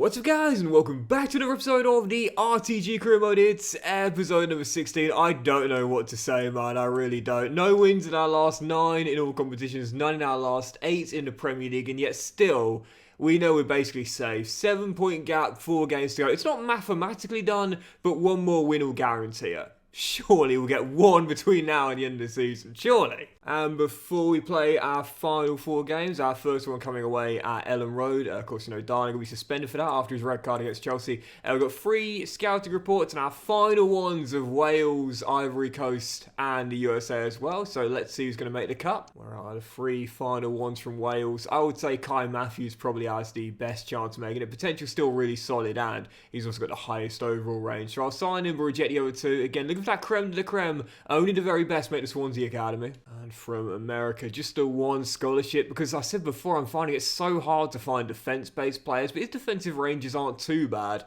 What's up guys, and welcome back to another episode of the RTG career mode. It's episode number 16. I don't know what to say, man, I really don't. No wins in our last 9 in all competitions, none in our last 8 in the Premier League, and yet still, we know we're basically safe. 7-point gap, 4 games to go. It's not mathematically done, but one more win will guarantee it. Surely we'll get one between now and the end of the season, surely. And before we play our final 4 games, our first one coming away at Ellen Road. Of course, you know, Darling will be suspended for that after his red card against Chelsea. We've got 3 scouting reports and our final ones of Wales, Ivory Coast and the USA as well. So let's see who's going to make the cut. Where are the 3 final ones from Wales? I would say Kai Matthews probably has the best chance of making it. Potential still really solid, and he's also got the highest overall range. So I'll sign him, but reject the other 2. Again, looking for that creme de la creme. Only the very best make the Swansea Academy. And from America, just a 1 scholarship, because I said before, I'm finding it so hard to find defence-based players, but his defensive ranges aren't too bad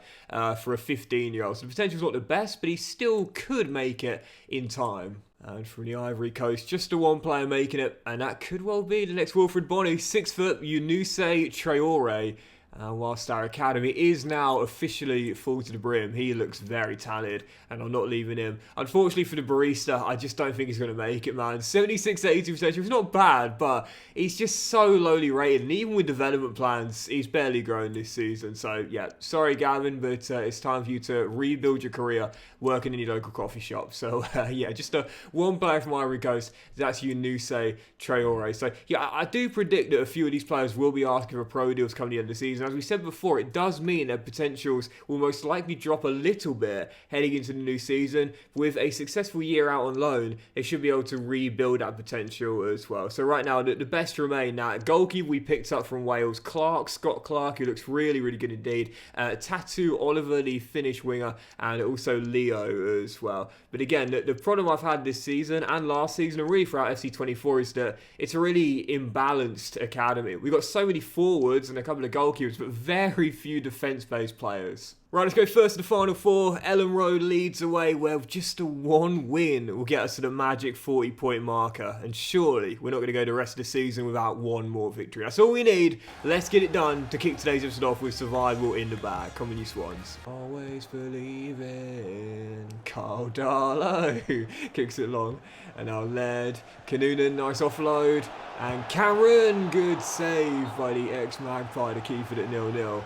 for a 15-year-old. So the potential's not the best, but he still could make it in time. And from the Ivory Coast, just a 1 player making it, and that could well be the next Wilfred Bonny. 6 foot, Younousse Traore. Whilst our academy is now officially full to the brim, he looks very talented, and I'm not leaving him. Unfortunately for the barista, I just don't think he's going to make it, man. 76 to 82%, it's not bad, but he's just so lowly rated, and even with development plans, he's barely grown this season. So, yeah, sorry, Gavin, but it's time for you to rebuild your career working in your local coffee shop. So, yeah, just a 1 player from Ivory Coast, that's Younousse Traore. So, yeah, I do predict that a few of these players will be asking for pro deals coming the end of the season. As we said before, it does mean their potentials will most likely drop a little bit heading into the new season. With a successful year out on loan, they should be able to rebuild that potential as well. So right now, the best remain now. Goalkeeper we picked up from Wales, Scott Clark, who looks really, really good indeed. Tattoo Oliver, the Finnish winger, and also Leo as well. But again, the problem I've had this season and last season, and really throughout FC24, is that it's a really imbalanced academy. We've got so many forwards and a couple of goalkeepers, but very few defence-based players. Right, let's go first to the final 4. Ellen Road leads away, where just a 1 win will get us to the magic 40-point marker. And surely we're not going to go the rest of the season without 1 more victory. That's all we need. Let's get it done to kick today's episode off with survival in the bag. Come on, you Swans. Always believe in Carl Darlow. Kicks it long. And now led. Kanoonan, nice offload. And Cameron, good save by the ex-Magpie to keep it at 0-0.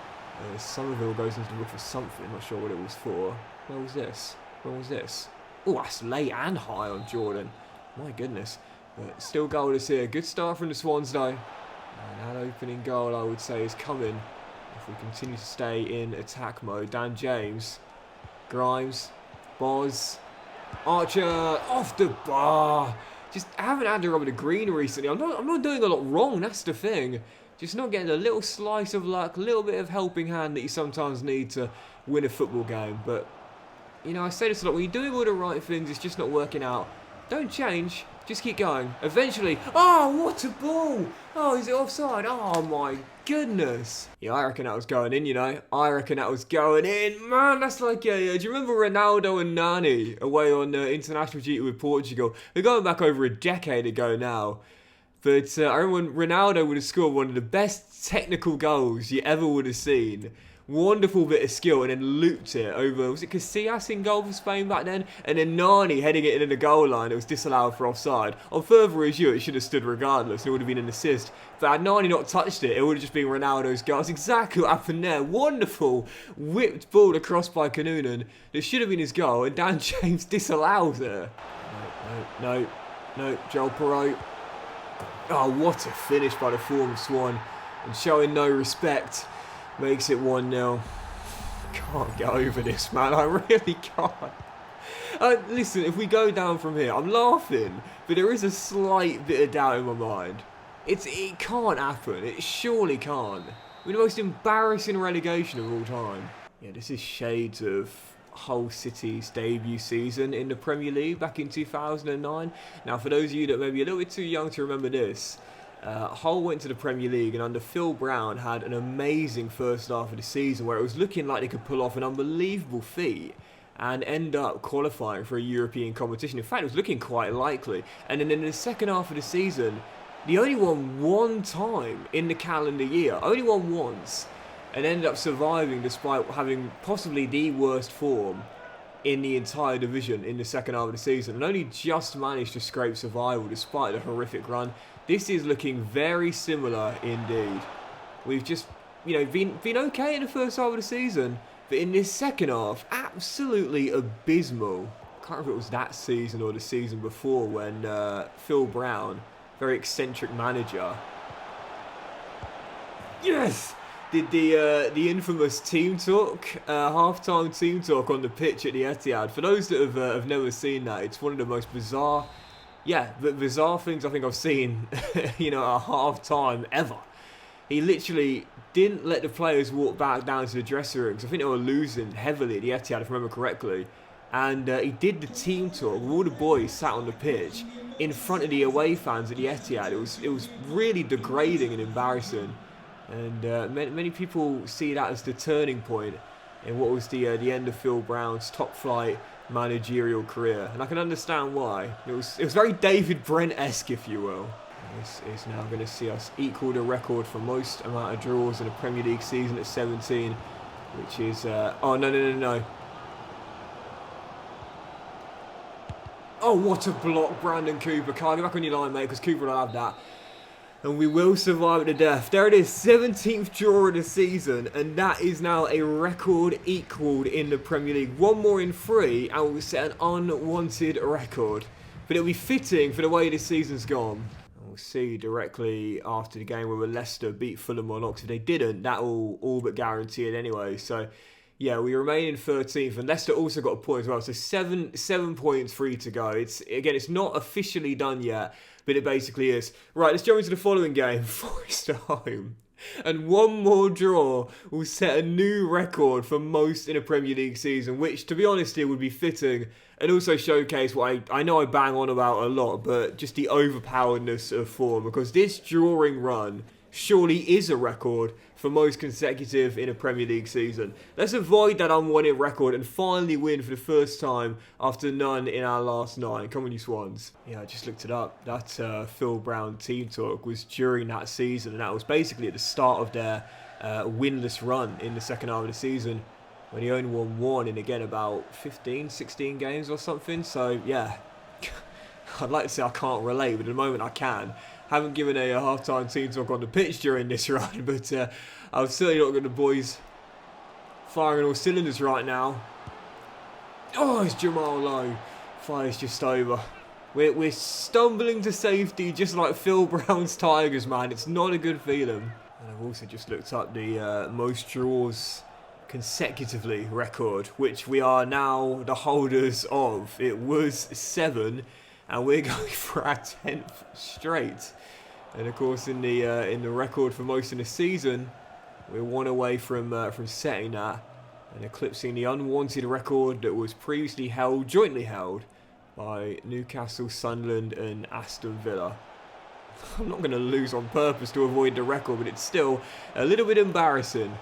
Somerville goes into the roof for something, not sure what it was for. Where was this? Oh, that's late and high on Jordan. My goodness. But still goalless here. Good start from the Swans though. And that opening goal, I would say, is coming if we continue to stay in attack mode. Dan James. Grimes. Boz. Archer. Off the bar. Just haven't had to rub the green recently. I'm not doing a lot wrong, that's the thing. Just not getting a little slice of luck, a little bit of helping hand that you sometimes need to win a football game. But, you know, I say this a lot, when you're doing all the right things, it's just not working out. Don't change, just keep going. Eventually, oh, what a ball! Oh, is it offside? Oh my goodness. Yeah, I reckon that was going in, you know. I reckon that was going in. Man, that's like a... do you remember Ronaldo and Nani away on international duty with Portugal? They're going back over a decade ago now. But I remember when Ronaldo would have scored one of the best technical goals you ever would have seen. Wonderful bit of skill, and then looped it over, was it Casillas in goal for Spain back then? And then Nani heading it in the goal line. It was disallowed for offside. On further review, it should have stood regardless. It would have been an assist. But had Nani not touched it, it would have just been Ronaldo's goal. That's exactly what happened there. Wonderful whipped ball across by Kanoonan. It should have been his goal, and Dan James disallows it. No, Joel Perot. Oh, what a finish by the former Swan. And showing no respect makes it 1-0. Can't get over this, man. I really can't. Listen, if we go down from here, I'm laughing, but there is a slight bit of doubt in my mind. It can't happen. It surely can't. We're the most embarrassing relegation of all time. Yeah, this is shades of Hull City's debut season in the Premier League back in 2009. Now, for those of you that may be a little bit too young to remember this, Hull went to the Premier League and under Phil Brown had an amazing first half of the season where it was looking like they could pull off an unbelievable feat and end up qualifying for a European competition. In fact, it was looking quite likely. And then in the second half of the season, they only won 1 time in the calendar year, only won once. and ended up surviving despite having possibly the worst form in the entire division in the second half of the season, and only just managed to scrape survival despite the horrific run. This is looking very similar indeed. We've just, been okay in the first half of the season, but in this second half, absolutely abysmal. I can't remember if it was that season or the season before when Phil Brown, very eccentric manager, yes, did the infamous team talk, halftime team talk on the pitch at the Etihad. For those that have never seen that, it's one of the most bizarre things I think I've seen, at halftime ever. He literally didn't let the players walk back down to the dressing rooms. I think they were losing heavily at the Etihad, if I remember correctly. And he did the team talk with all the boys sat on the pitch in front of the away fans at the Etihad. It was really degrading and embarrassing. And many people see that as the turning point in what was the end of Phil Brown's top flight managerial career, and I can understand why. It was very David Brent-esque, if you will. This is now going to see us equal the record for most amount of draws in a Premier League season at 17, which is oh no. Oh, what a block, Brandon Cooper. Can't get back on your line, mate, because Cooper will have that. And we will survive to death. There it is, 17th draw of the season, and that is now a record equalled in the Premier League. One more in 3, and we'll set an unwanted record. But it'll be fitting for the way this season's gone. And we'll see directly after the game whether Leicester beat Fulham or not. If they didn't, that will all but guarantee it anyway. So, yeah, we remain in 13th, and Leicester also got a point as well. So 7 points free to go. It's not officially done yet, but it basically is. Right, let's jump into the following game. Forest at home. And one more draw will set a new record for most in a Premier League season, which, to be honest, it would be fitting and also showcase what I know I bang on about a lot, but just the overpoweredness of form, because this drawing run surely is a record for most consecutive in a Premier League season. Let's avoid that unwanted record and finally win for the first time after none in our last 9. Come on, you Swans. Yeah, I just looked it up. That Phil Brown team talk was during that season, and that was basically at the start of their winless run in the second half of the season, when he only won 1 in, again, about 15, 16 games or something. So, yeah, I'd like to say I can't relate, but at the moment I can. Haven't given a half-time team talk on the pitch during this run, but I've certainly not got the boys firing on all cylinders right now. Oh, it's Jamal Lowe. Fire's just over. We're stumbling to safety just like Phil Brown's Tigers, man. It's not a good feeling. And I've also just looked up the most draws consecutively record, which we are now the holders of. It was 7. And we're going for our 10th straight. And of course, in the record for most in the season, we're 1 away from setting that and eclipsing the unwanted record that was previously jointly held by Newcastle, Sunderland, and Aston Villa. I'm not going to lose on purpose to avoid the record, but it's still a little bit embarrassing.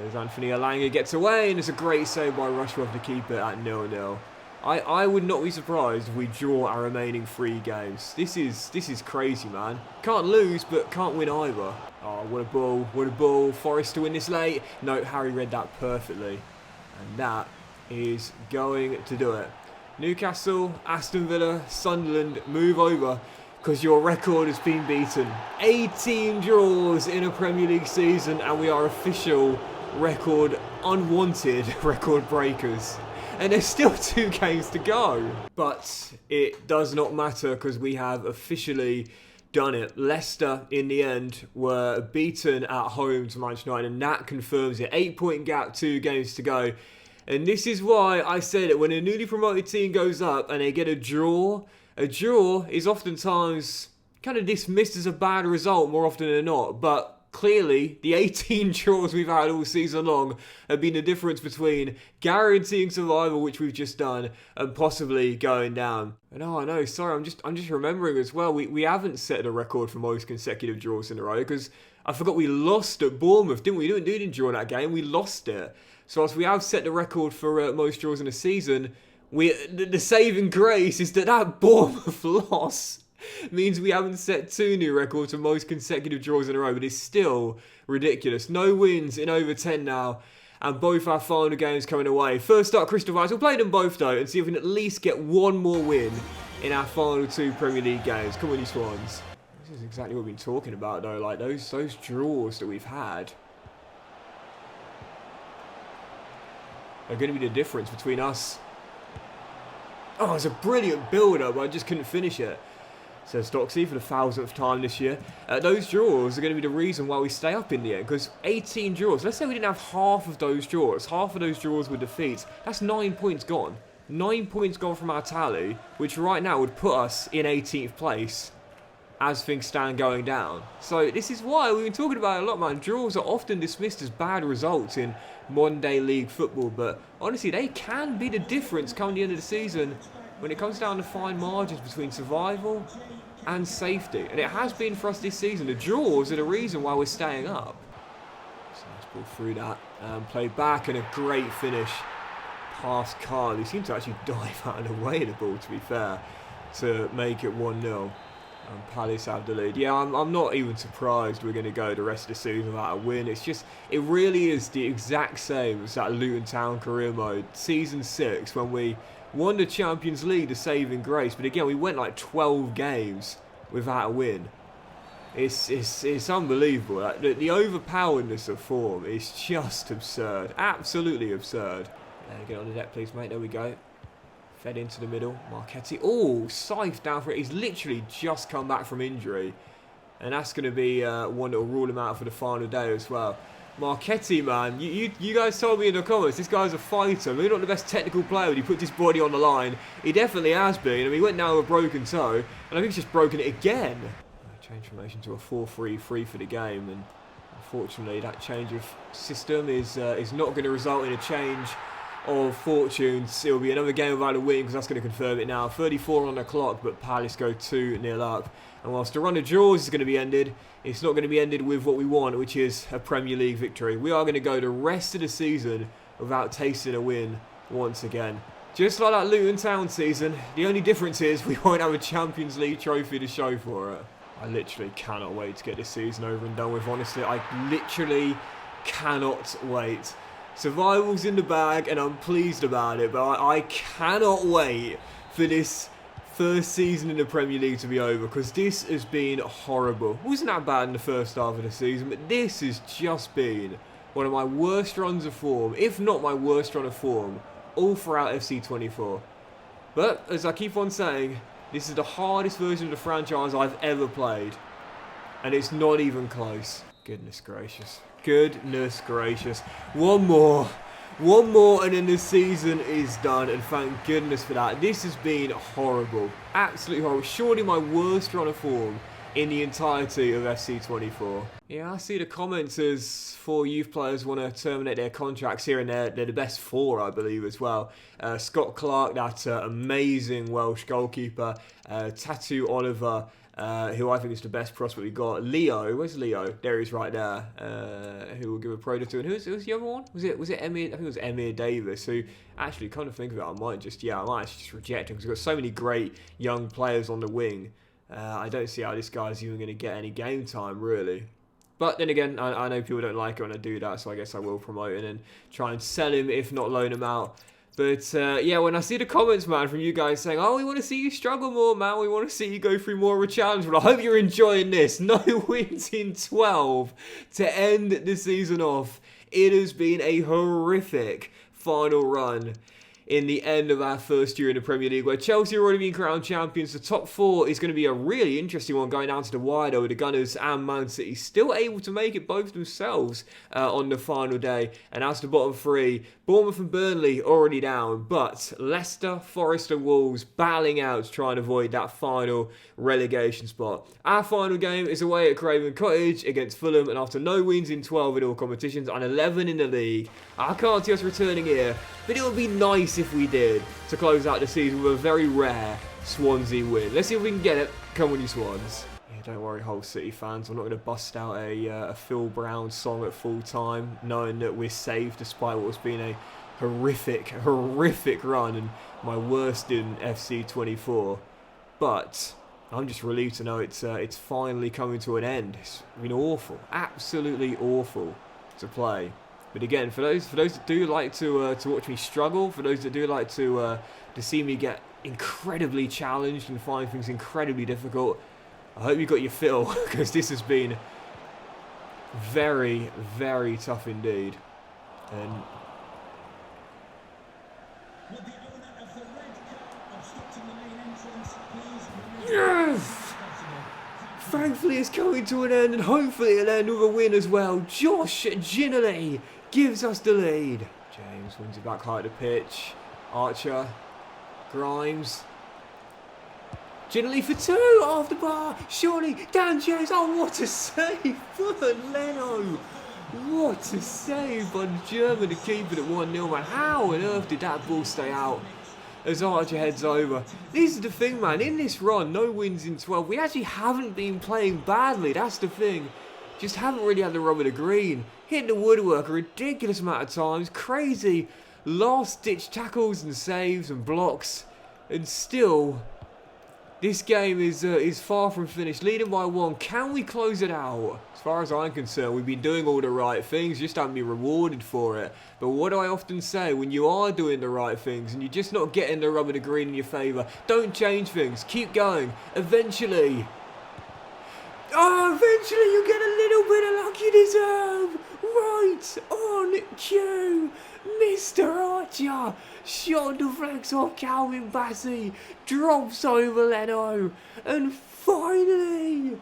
As Anthony Elanga gets away, and it's a great save by Rushworth to keep it at 0-0. I would not be surprised if we draw our remaining 3 games. This is crazy, man. Can't lose, but can't win either. Oh, what a ball, what a ball. Forest to win this late. No, Harry read that perfectly. And that is going to do it. Newcastle, Aston Villa, Sunderland, move over, because your record has been beaten. 18 draws in a Premier League season, and we are official unwanted record breakers. And there's still 2 games to go. But it does not matter, because we have officially done it. Leicester, in the end, were beaten at home to Manchester United, and that confirms it. 8-point gap, 2 games to go. And this is why I said it. When a newly promoted team goes up and they get a draw is oftentimes kind of dismissed as a bad result more often than not. But clearly, the 18 draws we've had all season long have been the difference between guaranteeing survival, which we've just done, and possibly going down. And oh, I know, sorry, I'm just remembering as well, we haven't set a record for most consecutive draws in a row, because I forgot we lost at Bournemouth, didn't we? We didn't draw that game, we lost it. So as we have set the record for most draws in a season, the saving grace is that Bournemouth loss means we haven't set 2 new records for most consecutive draws in a row, but it's still ridiculous. No wins in over 10 now, and both our final games coming away. First up, Crystal Palace. We'll play them both though and see if we can at least get one more win in our final 2 Premier League games. Come on, you Swans. This is exactly what we've been talking about though, like those draws that we've had are going to be the difference between us. Oh, it's a brilliant build-up, I just couldn't finish it. Says Doxy for the 1000th time this year. Those draws are going to be the reason why we stay up in the end, because 18 draws. Let's say we didn't have half of those draws. Half of those draws were defeats. That's 9 points gone. 9 points gone from our tally, which right now would put us in 18th place as things stand going down. So this is why we've been talking about it a lot, man. Draws are often dismissed as bad results in modern day league football, but honestly they can be the difference come the end of the season when it comes down to fine margins between survival and safety. And it has been for us this season. The draws are the reason why we're staying up. So let's ball through that and play back, and a great finish past Carl. He seemed to actually dive out of the way of the ball, to be fair, to make it 1-0. And Palace have the lead. Yeah, I'm not even surprised we're going to go the rest of the season without a win. It's just, it really is the exact same as that Luton Town career mode. Season 6, when we won the Champions League, the saving grace. But again, we went like 12 games without a win. It's unbelievable. Like, the overpoweredness of form is just absurd. Absolutely absurd. Get on the deck, please, mate. There we go. Fed into the middle. Marchetti. Oh, scythed down for it. He's literally just come back from injury. And that's going to be one that will rule him out for the final day as well. Marchetti, man. You guys told me in the comments, this guy's a fighter. Maybe not the best technical player, but he puts his body on the line. He definitely has been. I mean, he went down with a broken toe. And I think he's just broken it again. Change formation to a 4-3-3 for the game. And unfortunately, that change of system is not going to result in a change of fortunes. It will be another game without a win, because that's going to confirm it now. 34 on the clock, but Palace go 2-0 up. And whilst the run of draws is going to be ended, it's not going to be ended with what we want, which is a Premier League victory. We are going to go the rest of the season without tasting a win once again. Just like that Luton Town season, the only difference is we won't have a Champions League trophy to show for it. I literally cannot wait to get this season over and done with, honestly. I literally cannot wait. Survival's in the bag, and I'm pleased about it, but I cannot wait for this first season in the Premier League to be over, because this has been horrible. It wasn't that bad in the first half of the season, but this has just been one of my worst runs of form, if not my worst run of form, all throughout FC24. But, as I keep on saying, this is the hardest version of the franchise I've ever played, and it's not even close. Goodness gracious. Goodness gracious. One more, and then the season is done, and thank goodness for that. This has been horrible. Absolutely horrible. Surely my worst run of form in the entirety of FC24. Yeah, I see the comments as 4 youth players want to terminate their contracts here, and they're the best 4, I believe, as well. Scott Clark, that amazing Welsh goalkeeper. Tattoo Oliver, who I think is the best prospect we got. Leo, where's Leo? There he is, right there. Who will give a praise to. And who's the other one? Was it Emir? I think it was Emir Davis. Who, actually, kind of think of it, I might actually just reject him, because we've got so many great young players on the wing. I don't see how this guy's even going to get any game time, really. But then again, I know people don't like it when I do that, so I guess I will promote it and try and sell him, if not loan him out. But yeah, when I see the comments, man, from you guys saying, oh, we want to see you struggle more, man. We want to see you go through more of a challenge. Well, I hope you're enjoying this. No wins in 12 to end the season off. It has been a horrific final run in the end of our first year in the Premier League, where Chelsea have already been crowned champions. The top 4 is going to be a really interesting one going down to the wire, though, with the Gunners and Man City still able to make it both themselves on the final day. And as the bottom 3, Bournemouth and Burnley already down, but Leicester, Forest and Wolves battling out to try and avoid that final relegation spot. Our final game is away at Craven Cottage against Fulham, and after no wins in 12 in all competitions and 11 in the league, I can't see us returning here, but it would be nice if we did, to close out the season with a very rare Swansea win. Let's see if we can get it. Come on, you Swans. Yeah, don't worry, Hull City fans. I'm not going to bust out a Phil Brown song at full time, knowing that we're safe despite what has been a horrific run and my worst in FC24. But I'm just relieved to know it's finally coming to an end. It's been awful, absolutely awful to play. But again, for those that do like to watch me struggle, for those that do like to see me get incredibly challenged and find things incredibly difficult, I hope you got your fill, because this has been very, very tough indeed. And yes! Thankfully it's coming to an end, and hopefully it'll end with a win as well. Josh Ginnerly gives us the lead. James wins it back high at the pitch. Archer. Grimes. Ginnerly for two, off the bar. Surely, Dan James. Oh, what a save for Leno. What a save by the German to keep it at 1-0, man. How on earth did that ball stay out as Archer heads over? This is the thing, man. In this run, no wins in 12. We actually haven't been playing badly. That's the thing. Just haven't really had the rub of the green. Hit the woodwork a ridiculous amount of times. Crazy last-ditch tackles and saves and blocks. And still, this game is far from finished. Leading by 1. Can we close it out? As far as I'm concerned, we've been doing all the right things, just haven't been rewarded for it. But what do I often say? When you are doing the right things and you're just not getting the rub of the green in your favour, don't change things. Keep going. Eventually. Oh, eventually you get a little bit of luck you deserve. Right on cue. Mr. Archer. Shot deflects off Calvin Bassey. Drops over Leno. And finally,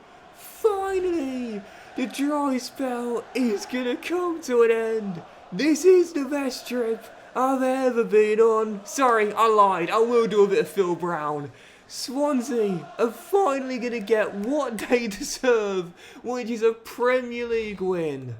the dry spell is going to come to an end. This is the best trip I've ever been on. Sorry, I lied. I will do a bit of Phil Brown. Swansea are finally going to get what they deserve, which is a Premier League win.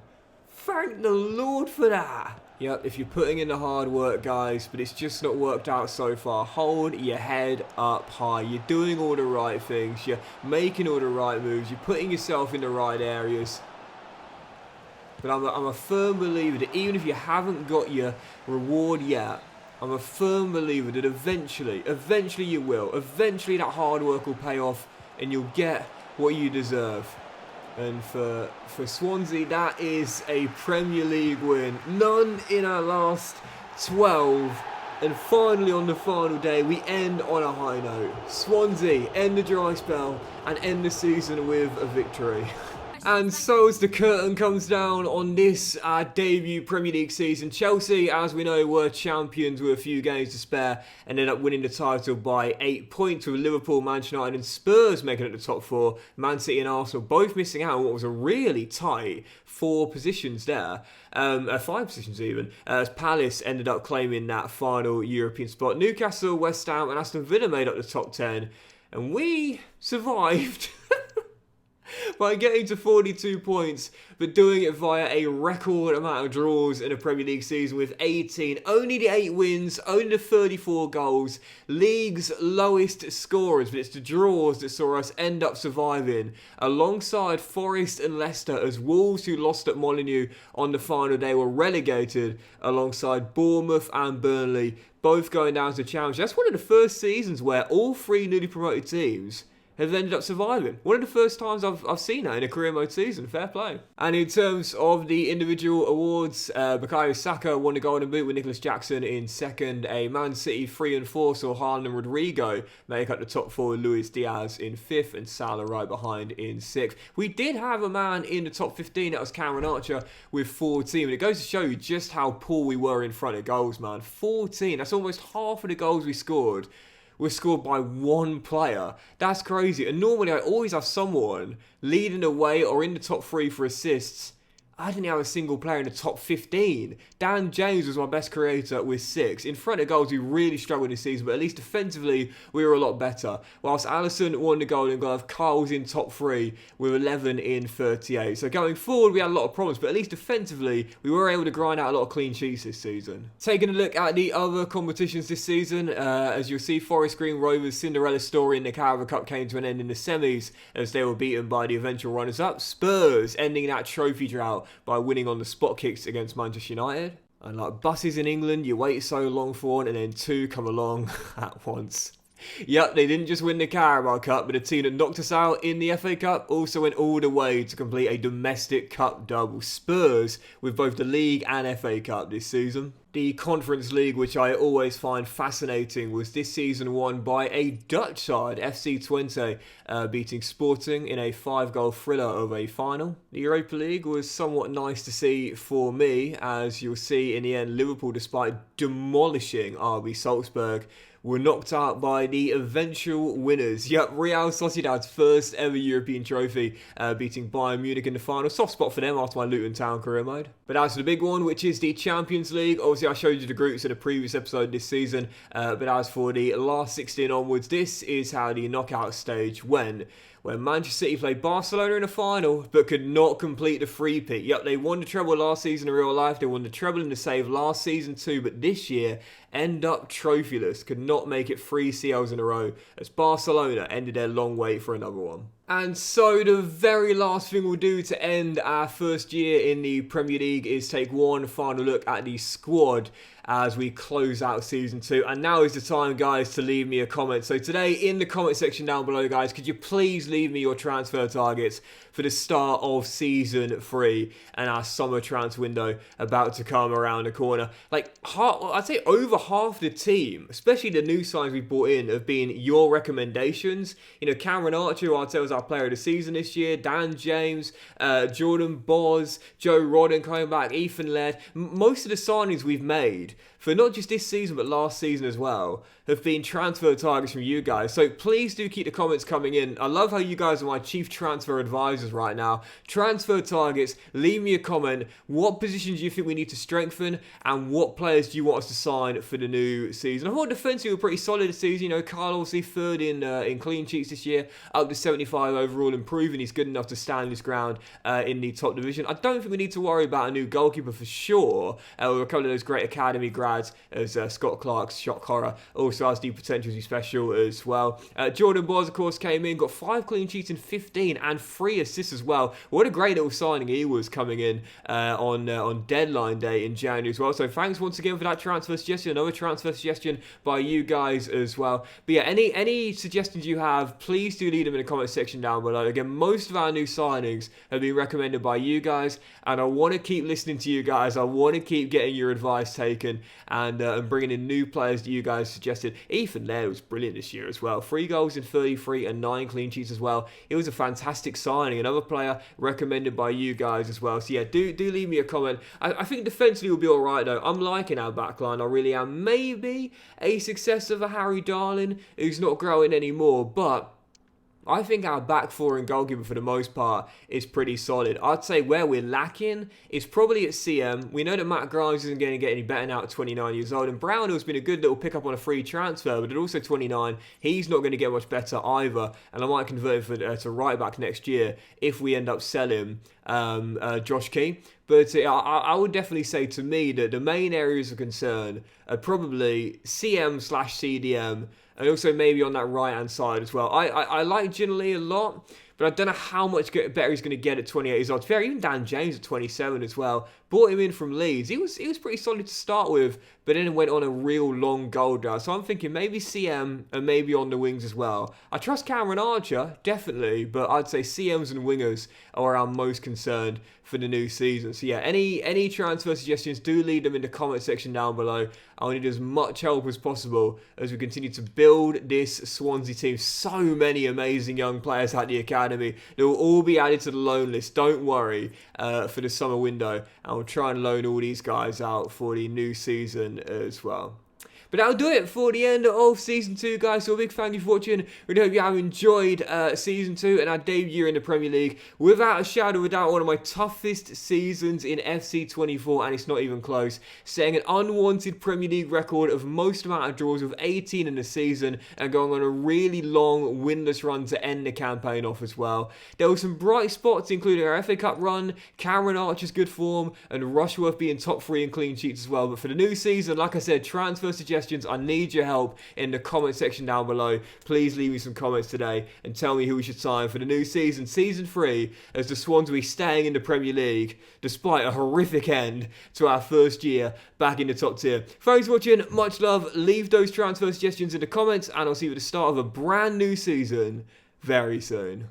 Thank the Lord for that. Yep, if you're putting in the hard work, guys, but it's just not worked out so far, hold your head up high. You're doing all the right things. You're making all the right moves. You're putting yourself in the right areas. But I'm a firm believer that even if you haven't got your reward yet, I'm a firm believer that eventually you will. Eventually that hard work will pay off and you'll get what you deserve. And for Swansea, that is a Premier League win. None in our last 12. And finally on the final day, we end on a high note. Swansea end the dry spell and end the season with a victory. And so as the curtain comes down on this debut Premier League season, Chelsea, as we know, were champions with a few games to spare and ended up winning the title by 8 points, with Liverpool, Manchester United and Spurs making it the top 4. Man City and Arsenal both missing out on what was a really tight 4 positions there. 5 positions even, as Palace ended up claiming that final European spot. Newcastle, West Ham and Aston Villa made up the top 10, and we survived by getting to 42 points, but doing it via a record amount of draws in a Premier League season with 18. Only the 8 wins, only the 34 goals, league's lowest scorers, but it's the draws that saw us end up surviving, alongside Forest and Leicester, as Wolves, who lost at Molineux on the final day, were relegated, alongside Bournemouth and Burnley, both going down to the Championship. That's one of the first seasons where all 3 newly promoted teams have ended up surviving. One of the first times I've seen that in a career mode season. Fair play. And in terms of the individual awards, Bukayo Saka won the Golden Boot with Nicholas Jackson in second. A Man City 3 and 4 saw Haaland and Rodrigo make up the top 4 with Luis Diaz in 5th and Salah right behind in 6th. We did have a man in the top 15, that was Cameron Archer with 14. And it goes to show you just how poor we were in front of goals, man. 14, that's almost half of the goals we scored were scored by 1 player. That's crazy. And normally I always have someone leading the way or in the top 3 for assists. I didn't have a single player in the top 15. Dan James was my best creator with 6. In front of goals, we really struggled this season, but at least defensively, we were a lot better. Whilst Alisson won the Golden Glove, Carl was in top 3 with 11 in 38. So going forward, we had a lot of problems, but at least defensively, we were able to grind out a lot of clean sheets this season. Taking a look at the other competitions this season, as you'll see, Forest Green Rovers' Cinderella story in the Carabao Cup came to an end in the semis, as they were beaten by the eventual runners-up, Spurs, ending that trophy drought by winning on the spot kicks against Manchester United. And like buses in England, you wait so long for one and then 2 come along at once. Yep, they didn't just win the Carabao Cup, but a team that knocked us out in the FA Cup also went all the way to complete a domestic cup double. Spurs with both the League and FA Cup this season. The Conference League, which I always find fascinating, was this season won by a Dutch side, FC Twente, beating Sporting in a 5-goal thriller of a final. The Europa League was somewhat nice to see for me, as you'll see in the end, Liverpool, despite demolishing RB Salzburg, were knocked out by the eventual winners. Yep, Real Sociedad's first ever European trophy, beating Bayern Munich in the final. Soft spot for them after my Luton Town career mode. But as for the big one, which is the Champions League, obviously I showed you the groups in a previous episode this season, but as for the last 16 onwards, this is how the knockout stage went. When Manchester City played Barcelona in a final, but could not complete the three-peat. Yep, they won the treble last season in real life, they won the treble in the save last season too, but this year, end up trophyless, could not make it 3 CLs in a row, as Barcelona ended their long wait for another one. And so the very last thing we'll do to end our first year in the Premier League is take one final look at the squad as we close out Season 2. And now is the time, guys, to leave me a comment. So today, in the comment section down below, guys, could you please leave me your transfer targets for the start of Season 3 and our summer transfer window about to come around the corner? Like, I'd say over half the team, especially the new signings we brought in, have been your recommendations. You know, Cameron Archer, who I'd say was our player of the season this year, Dan James, Jordan Boz, Joe Rodden coming back, Ethan Laird. Most of the signings we've made for not just this season but last season as well have been transfer targets from you guys. So please do keep the comments coming in. I love how you guys are my chief transfer advisors right now. Transfer targets, leave me a comment. What positions do you think we need to strengthen, and what players do you want us to sign for the new season? I thought defensively were pretty solid this season. You know, Kyle obviously third in clean sheets this year, up to 75 overall, improving. He's good enough to stand his ground in the top division. I don't think we need to worry about a new goalkeeper for sure. With a couple of those great academy grads as Scott Clark's shock horror also has the potential to be special as well. Jordan Boz, of course, came in, got 5 clean sheets in 15 and 3 assists as well. What a great little signing he was coming in on deadline day in January as well. So thanks once again for that transfer suggestion. Another transfer suggestion by you guys as well. But yeah, any suggestions you have, please do leave them in the comment section down below. Again, most of our new signings have been recommended by you guys, and I want to keep listening to you guys. I want to keep getting your advice taken and bringing in new players that you guys suggested. Ethan Laird was brilliant this year as well. 3 goals in 33 and 9 clean sheets as well. It was a fantastic signing. Another player recommended by you guys as well. So yeah, do leave me a comment. I think defensively will be alright though. I'm liking our backline. I really am. Maybe a successor for Harry Darling, who's not growing anymore, but I think our back four and goalkeeper for the most part is pretty solid. I'd say where we're lacking is probably at CM. We know that Matt Grimes isn't going to get any better now at 29 years old, and Brownhill's been a good little pickup on a free transfer, but at also 29, he's not going to get much better either, and I might convert him to right back next year if we end up selling Josh Key. But I would definitely say, to me, that the main areas of concern are probably CM/CDM, and also maybe on that right-hand side as well. I like Ginley a lot, but I don't know how much better he's going to get at 28 years old. Fair, even Dan James at 27 as well. Brought him in from Leeds. He was pretty solid to start with, but then went on a real long goal drought. So I'm thinking maybe CM and maybe on the wings as well. I trust Cameron Archer, definitely, but I'd say CMs and wingers are our most concerned for the new season. So yeah, any transfer suggestions, do leave them in the comment section down below. I need as much help as possible as we continue to build this Swansea team. So many amazing young players at the academy. They will all be added to the loan list, don't worry, for the summer window. And we'll try and loan all these guys out for the new season as well. But that'll do it for the end of Season 2, guys. So a big thank you for watching. Really hope you have enjoyed Season 2 and our debut in the Premier League. Without a shadow of a doubt, one of my toughest seasons in FC24, and it's not even close. Setting an unwanted Premier League record of most amount of draws with 18 in the season, and going on a really long winless run to end the campaign off as well. There were some bright spots, including our FA Cup run, Cameron Archer's good form, and Rushworth being top 3 in clean sheets as well. But for the new season, like I said, transfer suggestions suggestions. I need your help in the comment section down below. Please leave me some comments today and tell me who we should sign for the new season, Season 3, as the Swans will be staying in the Premier League despite a horrific end to our first year back in the top tier. Thanks for watching, much love. Leave those transfer suggestions in the comments and I'll see you at the start of a brand new season very soon.